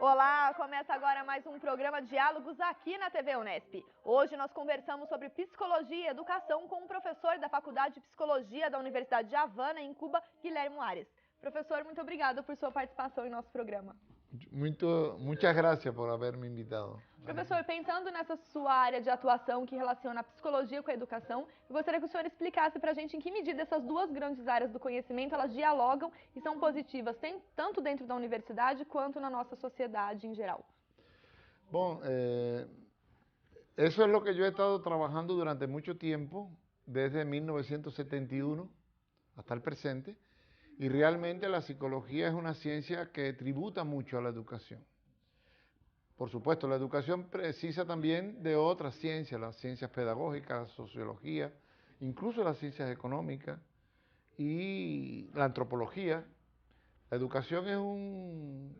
Olá, começa agora mais um programa Diálogos aqui na TV Unesp. Hoje nós conversamos sobre psicologia e educação com um professor da Faculdade de Psicologia da Universidade de Havana, em Cuba, Guilherme Ares. Professor, muito obrigada por sua participação em nosso programa. Muchas gracias por haberme invitado. Professor, pensando nessa sua área de atuação que relaciona a psicologia com a educação, eu gostaria que o senhor explicasse para a gente em que medida essas duas grandes áreas do conhecimento elas dialogam e são positivas, tanto dentro da universidade quanto na nossa sociedade em geral. Bueno, eso es lo que yo he estado trabajando durante mucho tiempo, desde 1971 hasta el presente, y realmente la psicología es una ciencia que tributa mucho a la educación. Por supuesto, la educación precisa también de otras ciencias, las ciencias pedagógicas, la sociología, incluso las ciencias económicas y la antropología. La educación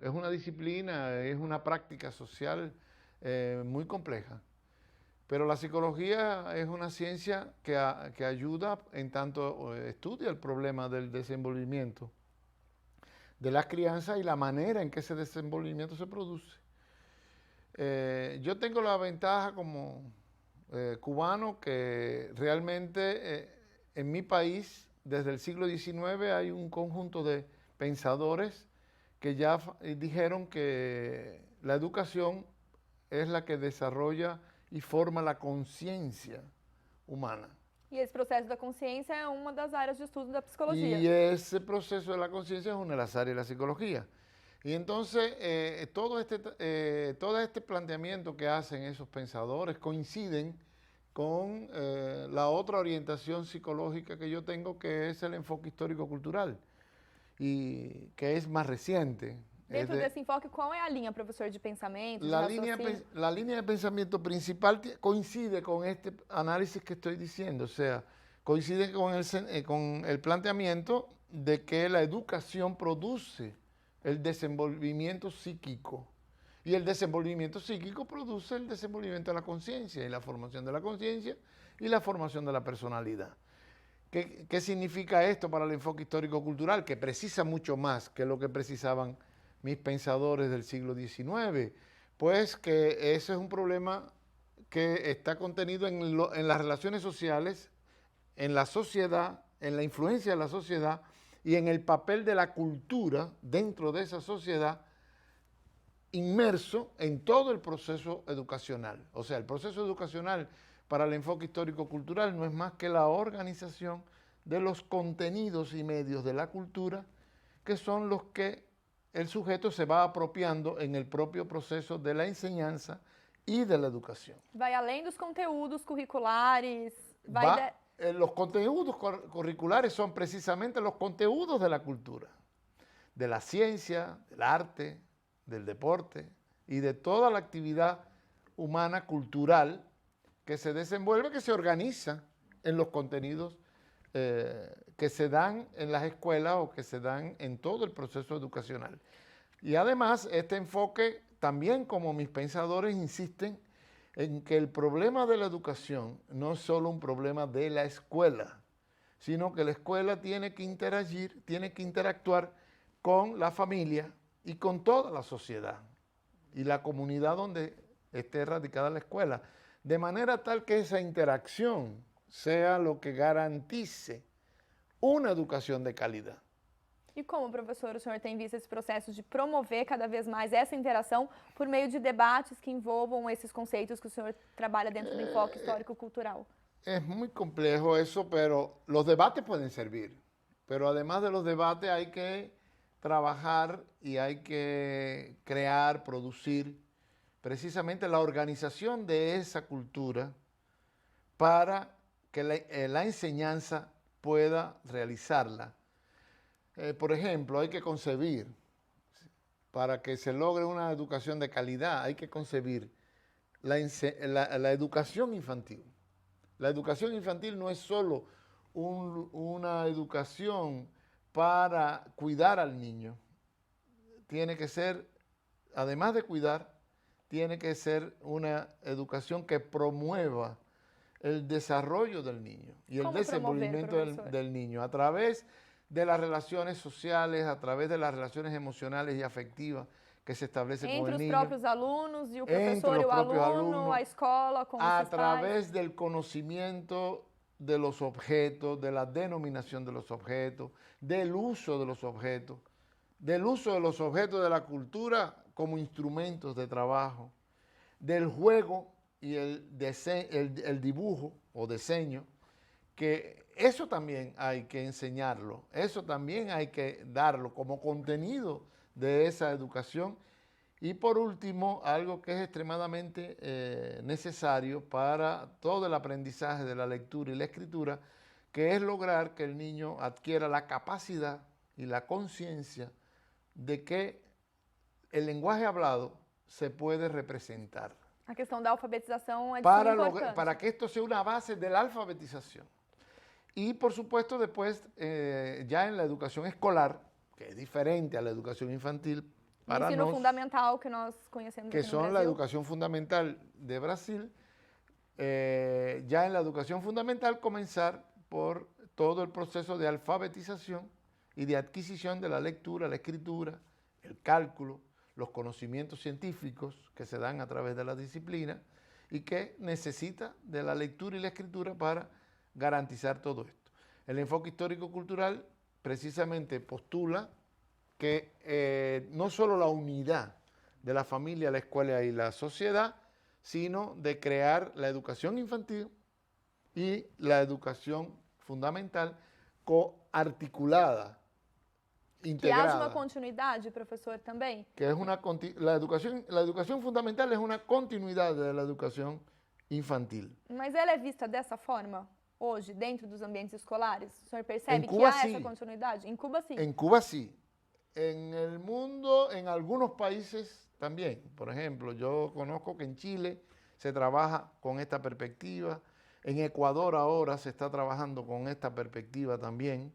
es una disciplina, es una práctica social muy compleja. Pero la psicología es una ciencia que ayuda en tanto estudia el problema del desenvolvimiento de la crianza y la manera en que ese desenvolvimiento se produce. Yo tengo la ventaja como cubano que realmente en mi país, desde el siglo XIX, hay un conjunto de pensadores que ya dijeron que la educación es la que desarrolla e forma a consciência humana. E esse processo da consciência é uma das áreas de estudo da psicologia. Y ese proceso de la conciencia es una de las áreas de la psicología. Y entonces todo este planteamiento que hacen esos pensadores coinciden con la otra orientación psicológica que yo tengo, que es el enfoque histórico-cultural, y que es más reciente. Dentro desse enfoque, qual é a linha, professor, de pensamento, la línea de pensamiento principal coincide con este análisis que estoy diciendo, o sea, coincide con el planteamiento de que la educación produce el desenvolvimiento psíquico, y el desenvolvimiento psíquico produce el desenvolvimiento de la conciencia, y la formación de la conciencia y la formación de la personalidad. ¿Qué significa esto para el enfoque histórico-cultural? Que precisa mucho más que lo que precisaban mis pensadores del siglo XIX, pues que ese es un problema que está contenido en las relaciones sociales, en la sociedad, en la influencia de la sociedad y en el papel de la cultura dentro de esa sociedad, inmerso en todo el proceso educacional. O sea, el proceso educacional para el enfoque histórico-cultural no es más que la organización de los contenidos y medios de la cultura, que son los que el sujeto se va apropiando en el propio proceso de la enseñanza y de la educación. Vai além dos conteúdos curriculares. Los contenidos curriculares son precisamente los contenidos de la cultura, de la ciencia, del arte, del deporte y de toda la actividad humana cultural que se desenvuelve, que se organiza en los contenidos que se dan en las escuelas o que se dan en todo el proceso educacional. Y además este enfoque también, como mis pensadores insisten, en que el problema de la educación no es solo un problema de la escuela, sino que la escuela tiene que interagir, tiene que interactuar con la familia y con toda la sociedad y la comunidad donde esté radicada la escuela, de manera tal que esa interacción sea lo que garantice una educación de calidad. E como, professor, o senhor tem visto esse processo de promover cada vez mais essa interação por meio de debates que envolvam esses conceitos que o senhor trabalha dentro do enfoque histórico-cultural? Es muy complejo eso, pero los debates pueden servir. Pero además de los debates hay que trabajar y hay que crear, producir precisamente la organización de esa cultura para que la enseñanza pueda realizarla. Por ejemplo, hay que concebir, para que se logre una educación de calidad, hay que concebir la educación infantil. La educación infantil no es solo una educación para cuidar al niño. Tiene que ser, además de cuidar, tiene que ser una educación que promueva el desarrollo del niño y el desenvolvimiento del niño a través de las relaciones sociales, a través de las relaciones emocionales y afectivas que se establece con Entre el os niño. próprios alunos e o Entre professor e los o propios aluno, alumnos, a escola, com a os pais. través del conocimiento de los objetos, de la denominación de los objetos, del uso de los objetos, del uso de los objetos de la cultura como instrumentos de trabajo, del juego y el dibujo o diseño, que eso también hay que enseñarlo, eso también hay que darlo como contenido de esa educación. Y por último, algo que es extremadamente necesario para todo el aprendizaje de la lectura y la escritura, que es lograr que el niño adquiera la capacidad y la conciencia de que el lenguaje hablado se puede representar. A questão da alfabetização é de suma importância. Para que esto sea una base de la alfabetización. Y por supuesto después, ya en la educación escolar, que es diferente a la educación infantil, para ensino nós, fundamental que nós conhecemos que aqui no son la Brasil. educación fundamental de Brasil, ya en la educación fundamental comenzar por todo el proceso de alfabetización y de adquisición de la lectura, la escritura, el cálculo, los conocimientos científicos que se dan a través de la disciplina y que necesita de la lectura y la escritura para garantizar todo esto. El enfoque histórico-cultural precisamente postula que no solo la unidad de la familia, la escuela y la sociedad, sino de crear la educación infantil y la educación fundamental coarticulada, Que integrada. haja uma continuidade, professor, também? Que es la educación fundamental es una continuidad de la educación infantil. Mas ela é vista dessa forma hoje, dentro dos ambientes escolares? O senhor percebe Cuba, que há sí. essa continuidade? Em Cuba, sim. En Cuba sí. En el mundo, en algunos países también. Por ejemplo, yo conozco que en Chile se trabaja con esta perspectiva. En Ecuador ahora se está trabajando con esta perspectiva también.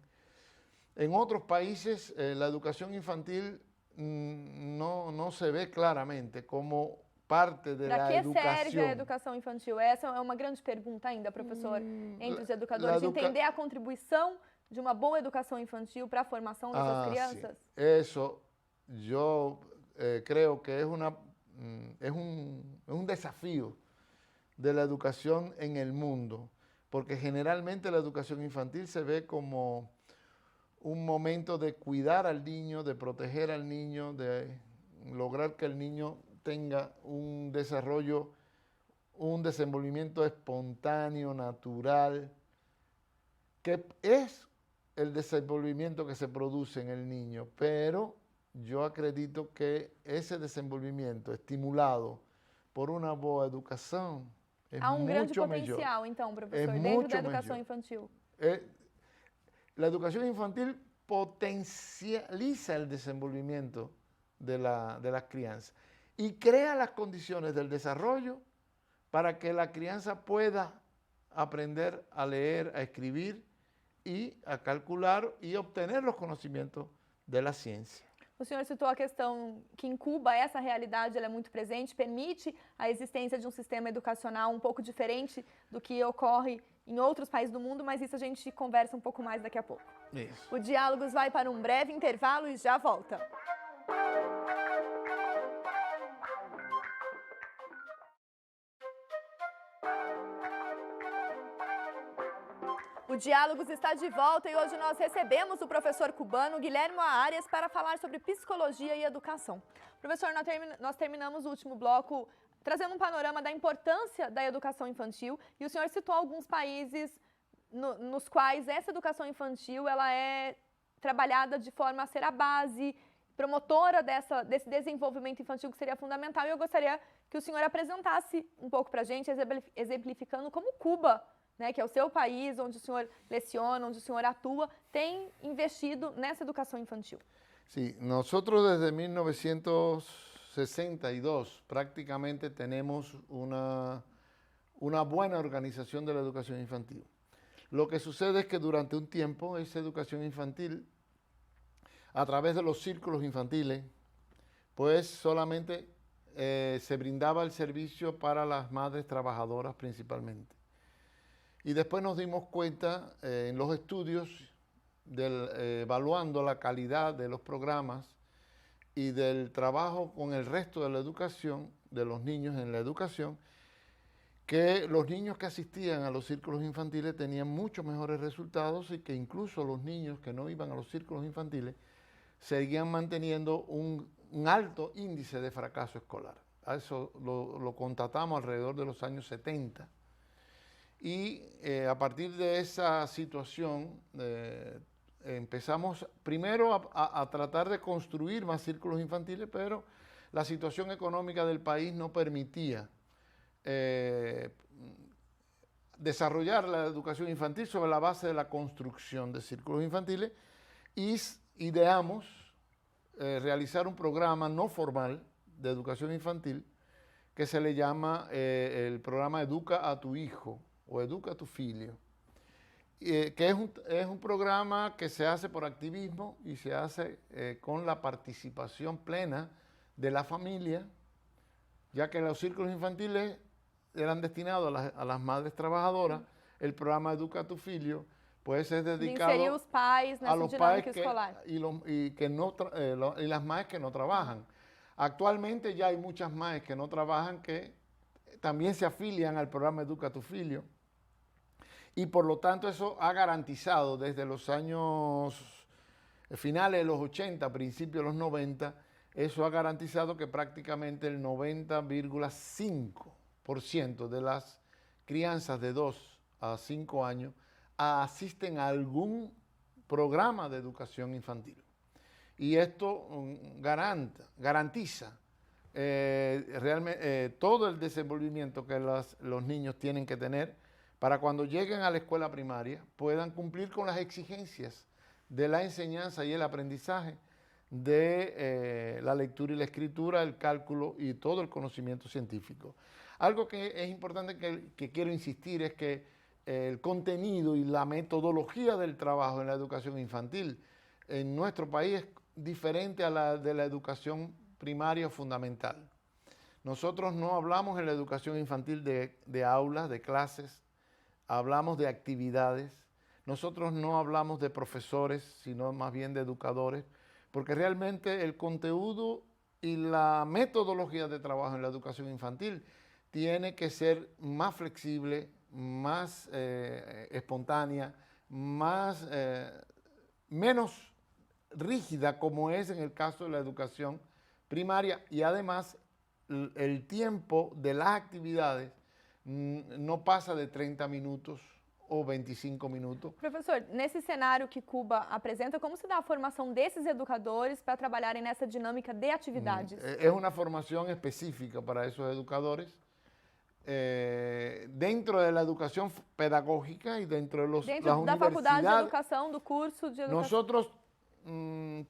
En otros países la educación infantil no se ve claramente como parte de la educación. Para que serve a educação infantil? Essa é uma grande pergunta ainda, professor, entre os educadores, de entender a contribuição de uma boa educação infantil para a formação dessas crianças? Sí. Eso yo creo que es un desafío de la educación en el mundo, porque generalmente la educación infantil se ve como un momento de cuidar al niño, de proteger al niño, de lograr que el niño tenga un desarrollo, un desenvolvimiento espontáneo, natural, que es el desenvolvimiento que se produce en el niño, pero yo acredito que ese desenvolvimiento estimulado por una boa educação é Há grande mucho potencial, melhor. então, professor, dentro da educação melhor. infantil. La educación infantil potencializa el desenvolvimiento de las crianzas y crea las condiciones del desarrollo para que la crianza pueda aprender a leer, a escribir y a calcular y obtener los conocimientos de la ciencia. O senhor citou a questão que em Cuba essa realidade ela é muito presente, permite a existência de um sistema educacional um pouco diferente do que ocorre em outros países do mundo, mas isso a gente conversa um pouco mais daqui a pouco. Isso. O Diálogos vai para um breve intervalo e já volta. O Diálogos está de volta e hoje nós recebemos o professor cubano Guilhermo Arias para falar sobre psicologia e educação. Professor, nós terminamos o último bloco trazendo um panorama da importância da educação infantil e o senhor citou alguns países nos quais essa educação infantil ela é trabalhada de forma a ser a base, promotora desse desenvolvimento infantil que seria fundamental. E eu gostaria que o senhor apresentasse um pouco para a gente, exemplificando como Cuba, né, que é o seu país, onde o senhor leciona, onde o senhor atua, tem investido nessa educação infantil. Sí, nosotros desde 1962 prácticamente tenemos una buena organización de la educación infantil. Lo que sucede es que durante un tiempo esa educación infantil, a través de los círculos infantiles, pues solamente se brindaba el servicio para las madres trabajadoras principalmente. Y después nos dimos cuenta en los estudios, evaluando la calidad de los programas y del trabajo con el resto de la educación, de los niños en la educación, que los niños que asistían a los círculos infantiles tenían muchos mejores resultados y que incluso los niños que no iban a los círculos infantiles seguían manteniendo un alto índice de fracaso escolar. A eso lo constatamos alrededor de los años 70. Y a partir de esa situación empezamos primero a tratar de construir más círculos infantiles, pero la situación económica del país no permitía desarrollar la educación infantil sobre la base de la construcción de círculos infantiles y ideamos realizar un programa no formal de educación infantil que se le llama el programa Educa a tu Hijo o Educa a tu Filio, que es un programa que se hace por activismo y se hace con la participación plena de la familia, ya que los círculos infantiles eran destinados a las madres trabajadoras. El programa Educa a tu Filho pues es dedicado inserir os pais nessa a los dinâmica pais escolar. y las madres que no trabajan. Actualmente ya hay muchas madres que no trabajan que también se afilian al programa Educa a tu Filho, y por lo tanto eso ha garantizado desde los años finales de los 80, principios de los 90, eso ha garantizado que prácticamente el 90,5% de las crianzas de 2 a 5 años asisten a algún programa de educación infantil. Y esto garantiza realmente todo el desenvolvimiento que los niños tienen que tener para cuando lleguen a la escuela primaria puedan cumplir con las exigencias de la enseñanza y el aprendizaje de la lectura y la escritura, el cálculo y todo el conocimiento científico. Algo que es importante que quiero insistir es que el contenido y la metodología del trabajo en la educación infantil en nuestro país es diferente a la de la educación primaria fundamental. Nosotros no hablamos en la educación infantil de aulas, de clases, hablamos de actividades. Nosotros no hablamos de profesores, sino más bien de educadores, porque realmente el contenido y la metodología de trabajo en la educación infantil tiene que ser más flexible, más espontánea, menos rígida, como es en el caso de la educación primaria, y además el tiempo de las actividades no pasa de 30 minutos ou 25 minutos. Professor, nesse cenário que Cuba apresenta, como se dá a formação desses educadores para trabalharem nessa dinâmica de atividades? Es una formación específica para esos educadores dentro de la educación pedagógica y dentro de las universidades. Da faculdade de educação, do curso de educação. Nosotros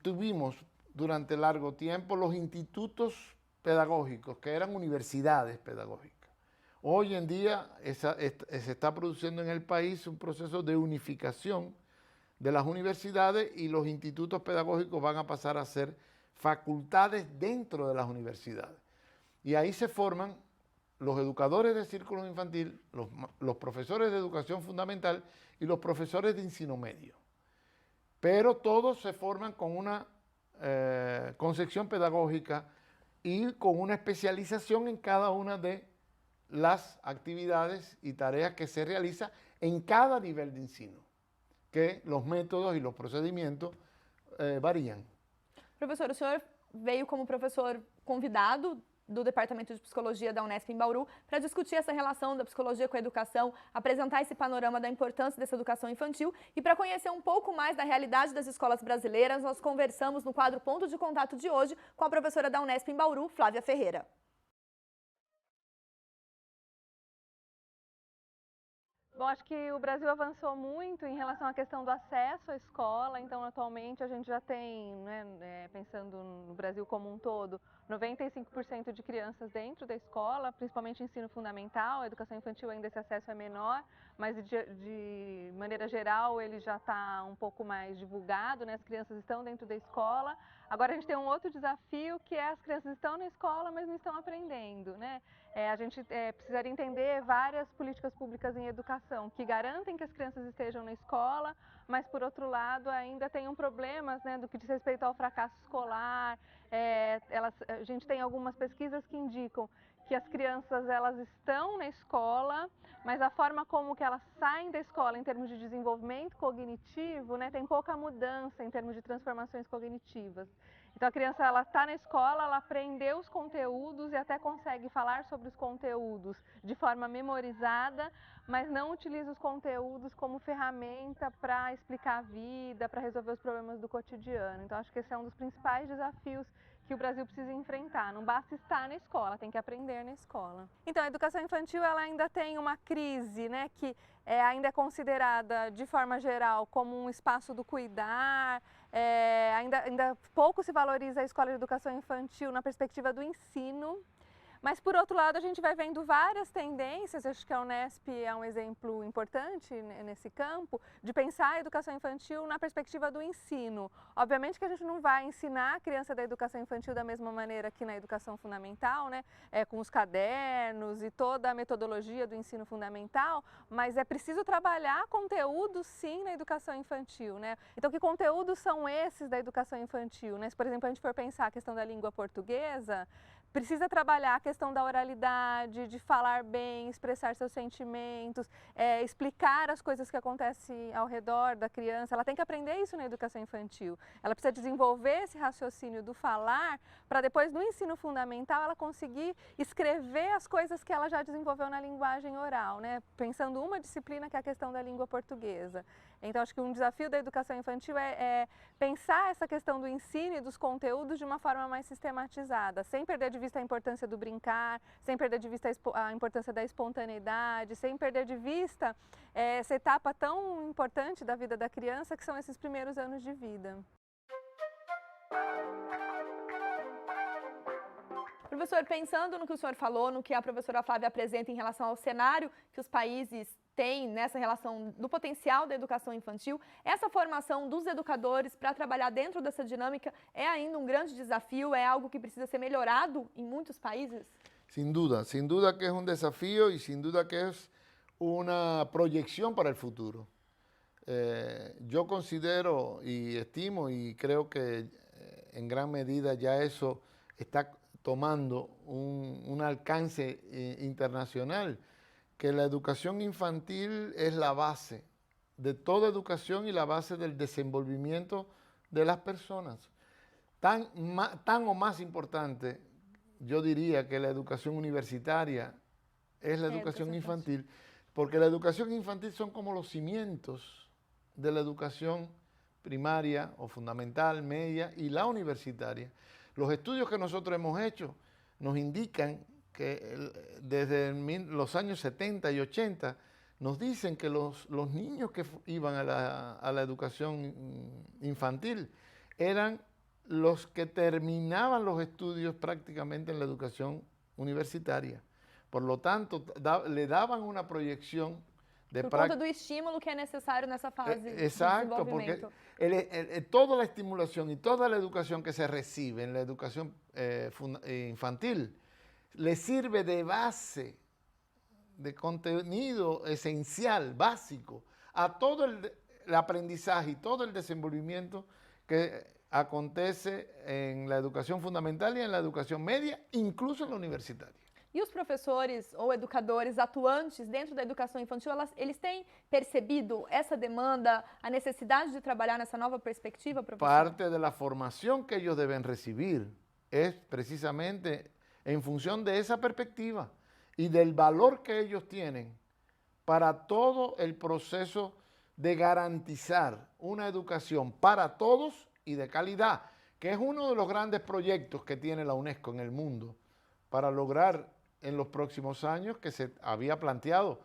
tuvimos durante largo tiempo los institutos pedagógicos, que eran universidades pedagógicas. Hoy en día se está produciendo en el país un proceso de unificación de las universidades y los institutos pedagógicos van a pasar a ser facultades dentro de las universidades. Y ahí se forman los educadores de círculos infantil, los profesores de educación fundamental y los profesores de ensino medio. Pero todos se forman con una concepción pedagógica y con una especialización en cada una de las actividades y tareas que se realizan en cada nivel de ensino, que los métodos y los procedimientos varían. Professor, o senhor veio como professor convidado do Departamento de Psicologia da Unesp em Bauru para discutir essa relação da psicologia com a educação, apresentar esse panorama da importância dessa educação infantil e para conhecer um pouco mais da realidade das escolas brasileiras, nós conversamos no quadro Ponto de Contato de hoje com a professora da Unesp em Bauru, Flávia Ferreira. Bom, acho que o Brasil avançou muito em relação à questão do acesso à escola, então atualmente a gente já tem, pensando no Brasil como um todo, 95% de crianças dentro da escola, principalmente ensino fundamental. A educação infantil ainda esse acesso é menor, mas de maneira geral ele já está um pouco mais divulgado, né? As crianças estão dentro da escola. Agora a gente tem um outro desafio, que é as crianças estão na escola, mas não estão aprendendo, né? A gente precisaria entender várias políticas públicas em educação que garantem que as crianças estejam na escola, mas por outro lado ainda tem problemas, né, do que diz respeito ao fracasso escolar. A gente tem algumas pesquisas que indicam que as crianças elas estão na escola, mas a forma como que elas saem da escola em termos de desenvolvimento cognitivo, né, tem pouca mudança em termos de transformações cognitivas. Então a criança ela está na escola, ela aprendeu os conteúdos e até consegue falar sobre os conteúdos de forma memorizada, mas não utiliza os conteúdos como ferramenta para explicar a vida, para resolver os problemas do cotidiano. Então acho que esse é um dos principais desafios que o Brasil precisa enfrentar. Não basta estar na escola, tem que aprender na escola. Então a educação infantil ela ainda tem uma crise, né, que ainda é considerada de forma geral como um espaço do cuidar. Ainda pouco se valoriza a escola de educação infantil na perspectiva do ensino. Mas, por outro lado, a gente vai vendo várias tendências, acho que a Unesp é um exemplo importante nesse campo, de pensar a educação infantil na perspectiva do ensino. Obviamente que a gente não vai ensinar a criança da educação infantil da mesma maneira que na educação fundamental, né? Com os cadernos e toda a metodologia do ensino fundamental, mas é preciso trabalhar conteúdos, sim, na educação infantil, né? Então, que conteúdos são esses da educação infantil, né? Se, por exemplo, a gente for pensar a questão da língua portuguesa, precisa trabalhar a questão da oralidade, de falar bem, expressar seus sentimentos, explicar as coisas que acontecem ao redor da criança. Ela tem que aprender isso na educação infantil. Ela precisa desenvolver esse raciocínio do falar para depois, no ensino fundamental, ela conseguir escrever as coisas que ela já desenvolveu na linguagem oral, né? Pensando uma disciplina que é a questão da língua portuguesa. Então, acho que um desafio da educação infantil é pensar essa questão do ensino e dos conteúdos de uma forma mais sistematizada, sem perder de vista a importância do brincar, sem perder de vista a importância da espontaneidade, sem perder de vista essa etapa tão importante da vida da criança, que são esses primeiros anos de vida. Professor, pensando no que o senhor falou, no que a professora Flávia apresenta em relação ao cenário que os países têm nessa relação do potencial da educação infantil, essa formação dos educadores para trabalhar dentro dessa dinâmica é ainda um grande desafio, é algo que precisa ser melhorado em muitos países? Sin duda que es un desafío y sin duda que es una proyección para el futuro. Yo considero y estimo y creo que en gran medida ya eso está tomando un alcance internacional, que la educación infantil es la base de toda educación y la base del desenvolvimiento de las personas. Tan o más importante, yo diría, que la educación universitaria es la educación infantil, porque la educación infantil son como los cimientos de la educación primaria o fundamental, media y la universitaria. Los estudios que nosotros hemos hecho nos indican que desde los años 70 y 80 nos dicen que los niños que iban a la educación infantil eran los que terminaban los estudios prácticamente en la educación universitaria. Por lo tanto, le daban una proyección de por conta do estímulo que é necessário nessa fase de exacto, desenvolvimento. Porque toda la estimulación y toda la educación que se recibe en la educación infantil le sirve de base, de contenido esencial, básico, a todo el aprendizaje y todo el desenvolvimiento que acontece en la educación fundamental y en la educación media, incluso en la universitaria. E os professores ou educadores atuantes dentro da educação infantil, eles têm percebido essa demanda, a necessidade de trabalhar nessa nova perspectiva, professor? Parte de la formación que ellos deben recibir es precisamente en función de esa perspectiva y del valor que ellos tienen para todo el proceso de garantizar una educación para todos y de calidad, que es uno de los grandes proyectos que tiene la UNESCO en el mundo para lograr en los próximos años, que se había planteado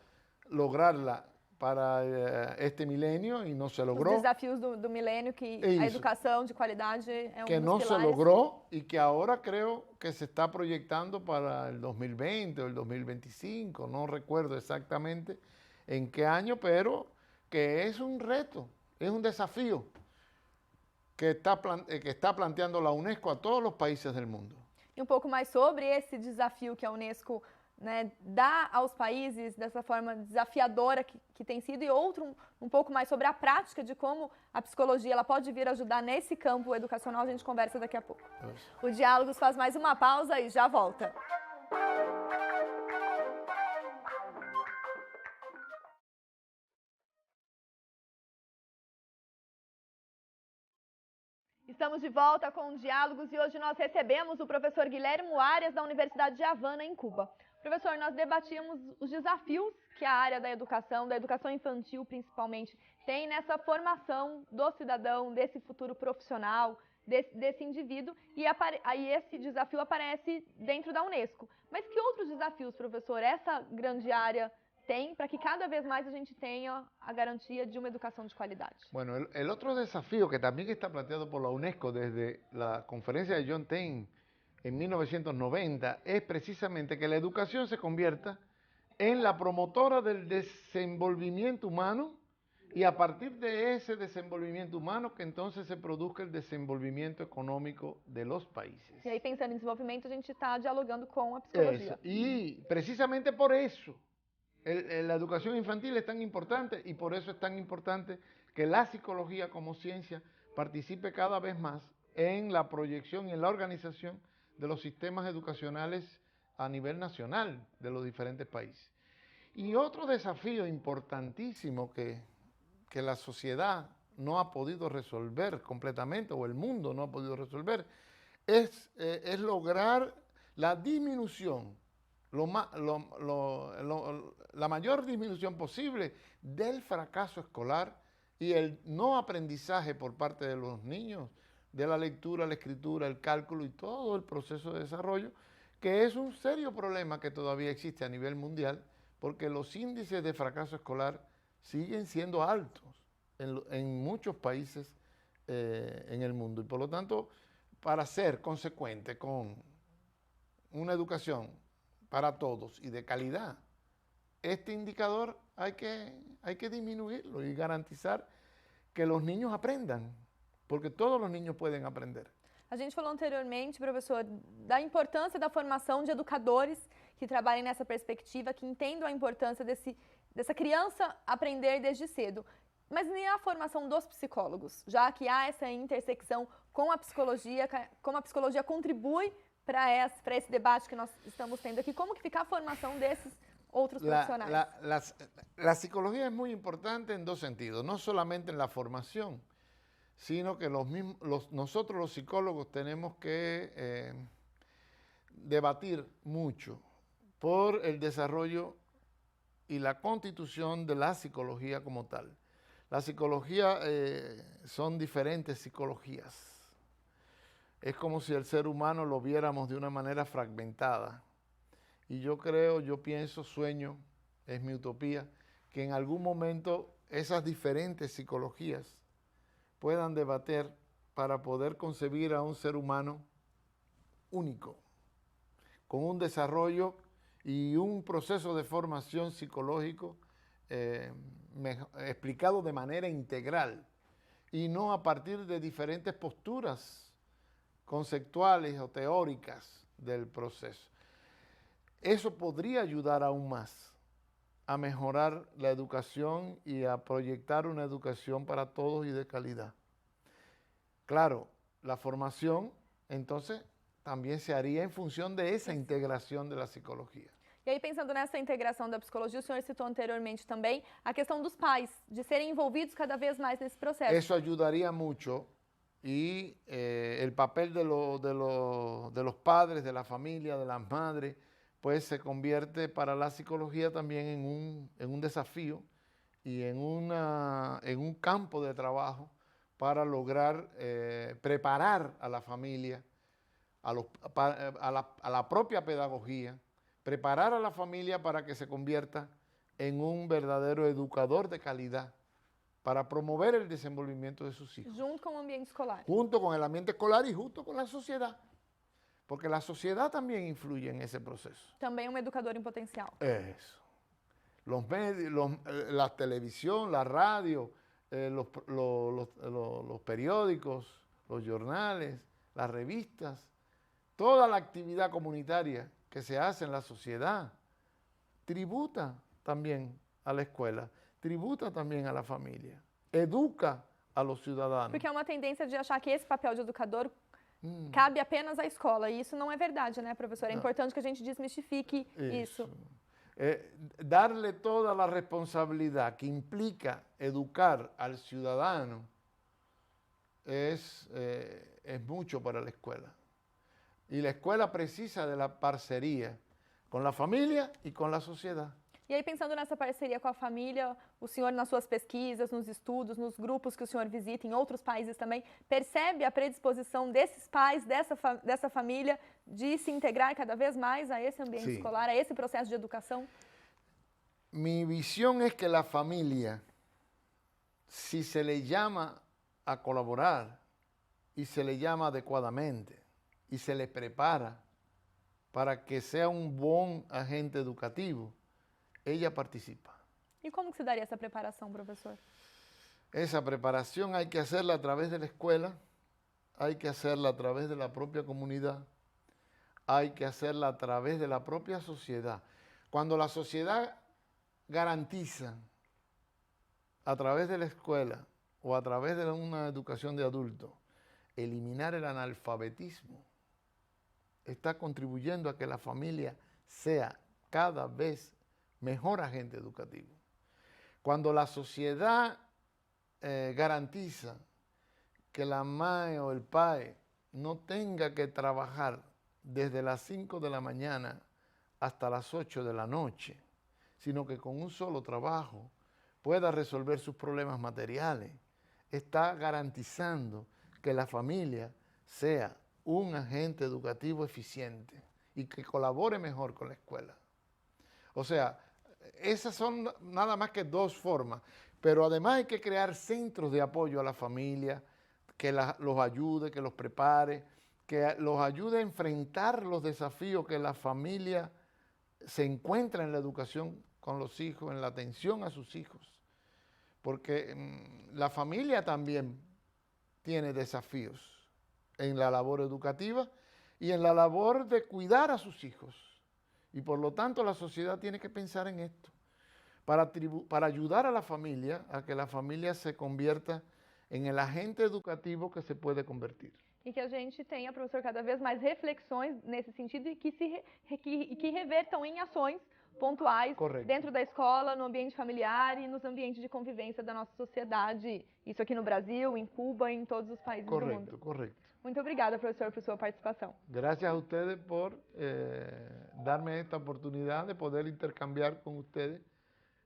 lograrla para este milenio y no se logró. Os desafios do milênio, que a educação de qualidade é um que dos no pilares. se logró y que ahora creo que se está proyectando para el 2020 o el 2025, no recuerdo exactamente en qué año, pero que es un reto, es un desafío que está planteando la UNESCO a todos los países del mundo. E um pouco mais sobre esse desafio que a UNESCO né, dá aos países dessa forma desafiadora que tem sido, e outro um pouco mais sobre a prática de como a psicologia ela pode vir ajudar nesse campo educacional, a gente conversa daqui a pouco. O Diálogos faz mais uma pausa e já volta. Estamos de volta com Diálogos e hoje nós recebemos o professor Guilhermo Arias, da Universidade de Havana, em Cuba. Professor, nós debatíamos os desafios que a área da educação infantil principalmente, tem nessa formação do cidadão, desse futuro profissional, desse indivíduo, e aí esse desafio aparece dentro da Unesco. Mas que outros desafios, professor, essa grande área tem para que cada vez más a gente tenga a garantía de una educación de calidad? Bueno, el otro desafío que también está planteado por la UNESCO desde la conferencia de John Tain en 1990 es precisamente que la educación se convierta en la promotora del desenvolvimiento humano y a partir de ese desenvolvimiento humano que entonces se produzca el desenvolvimiento económico de los países. Y ahí pensando en desenvolvimento a gente está dialogando con la psicología. Y precisamente por eso la educación infantil es tan importante y por eso es tan importante que la psicología como ciencia participe cada vez más en la proyección y en la organización de los sistemas educacionales a nivel nacional de los diferentes países. Y otro desafío importantísimo que la sociedad no ha podido resolver completamente, o el mundo no ha podido resolver, es lograr la disminución, la mayor disminución posible del fracaso escolar y el no aprendizaje por parte de los niños de la lectura, la escritura, el cálculo y todo el proceso de desarrollo, que es un serio problema que todavía existe a nivel mundial, porque los índices de fracaso escolar siguen siendo altos en muchos países en el mundo. Y por lo tanto, para ser consecuente con una educación para todos y de calidad, este indicador hay que disminuirlo y garantizar que los niños aprendan, porque todos los niños pueden aprender. A gente falou anteriormente, professor, da importância da formação de educadores que trabalhem nessa perspectiva, que entendam a importância dessa criança aprender desde cedo. Mas nem a formação dos psicólogos, já que há essa intersecção com a psicologia, como a psicologia contribui para esse debate que nós estamos tendo aqui, como que fica a formação desses otros profesionales. La psicología es muy importante en dos sentidos, no solamente en la formación, sino que nosotros los psicólogos tenemos que debatir mucho por el desarrollo y la constitución de la psicología como tal. La psicología son diferentes psicologías. Es como si el ser humano lo viéramos de una manera fragmentada. Y yo creo, yo pienso, sueño, es mi utopía, que en algún momento esas diferentes psicologías puedan debatir para poder concebir a un ser humano único, con un desarrollo y un proceso de formación psicológico explicado de manera integral y no a partir de diferentes posturas conceptuales o teóricas del proceso. Eso podría ayudar aún más a mejorar la educación y a proyectar una educación para todos y de calidad. Claro, la formación entonces también se haría en función de esa integração da psicologia. E aí, pensando nessa integração da psicologia, o senhor citou anteriormente também a questão dos pais, de serem envolvidos cada vez mais nesse processo. Eso ayudaría mucho y el papel de los padres, de la familia, de las madres, pues se convierte para la psicología también en un desafío y en un campo de trabajo para lograr preparar a la familia, a la propia pedagogía, preparar a la familia para que se convierta en un verdadero educador de calidad para promover el desenvolvimiento de sus hijos. Junto con el ambiente escolar. Junto con el ambiente escolar y junto con la sociedad. Porque la sociedad también influye en ese proceso. También un educador en potencial. Eso. Los medios, la televisión, la radio, los periódicos, los jornales, las revistas, toda la actividad comunitaria que se hace en la sociedad tributa también a la escuela, tributa también a la familia, educa a los ciudadanos. Porque há uma tendência de achar que esse papel de educador cabe apenas à escola, e isso não é verdade, né, professor? É importante que a gente desmistifique isso. Darle toda la responsabilidad que implica educar al ciudadano es mucho para la escuela. Y la escuela precisa de la parcería con la familia y con la sociedad. E aí, pensando nessa parceria com a família, o senhor, nas suas pesquisas, nos estudos, nos grupos que o senhor visita, em outros países também, percebe a predisposição desses pais, dessa família, de se integrar cada vez mais a esse ambiente escolar, a esse processo de educação? Mi visión es que la familia, si se le llama a colaborar y se le llama adecuadamente y se le prepara para que sea un buen agente educativo, ella participa. E como que se daria essa preparação, professor? Esa preparación hay que hacerla a través de la escuela, hay que hacerla a través de la propia comunidad, hay que hacerla a través de la propia sociedad. Cuando la sociedad garantiza a través de la escuela o a través de una educación de adultos eliminar el analfabetismo, está contribuyendo a que la familia sea cada vez mejor agente educativo. Cuando la sociedad garantiza que la madre o el padre no tenga que trabajar desde las 5 de la mañana hasta las 8 de la noche, sino que con un solo trabajo pueda resolver sus problemas materiales, está garantizando que la familia sea un agente educativo eficiente y que colabore mejor con la escuela. O sea, esas son nada más que dos formas, pero además hay que crear centros de apoyo a la familia, que los ayude, que los prepare, que los ayude a enfrentar los desafíos que la familia se encuentra en la educación con los hijos, en la atención a sus hijos. Porque la familia también tiene desafíos en la labor educativa y en la labor de cuidar a sus hijos. Y por lo tanto la sociedad tiene que pensar en esto, para ayudar a la familia, a que la familia se convierta en el agente educativo que se puede convertir. E que a gente tenha, professor, cada vez mais reflexões nesse sentido e que revertam em ações pontuais dentro da escola, no ambiente familiar e nos ambientes de convivência da nossa sociedade. Isso aqui no Brasil, em Cuba e em todos os países do mundo. Correcto. Muito obrigada, professor, por sua participação. Gracias a ustedes por darme esta oportunidad de poder intercambiar con ustedes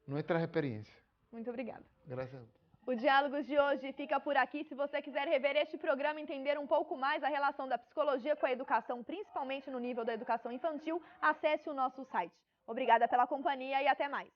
nuestras experiencias. Muito obrigada. Gracias a ustedes. O Diálogos de hoje fica por aqui. Se você quiser rever este programa e entender um pouco mais a relação da psicologia com a educação, principalmente no nível da educação infantil, acesse o nosso site. Obrigada pela companhia e até mais.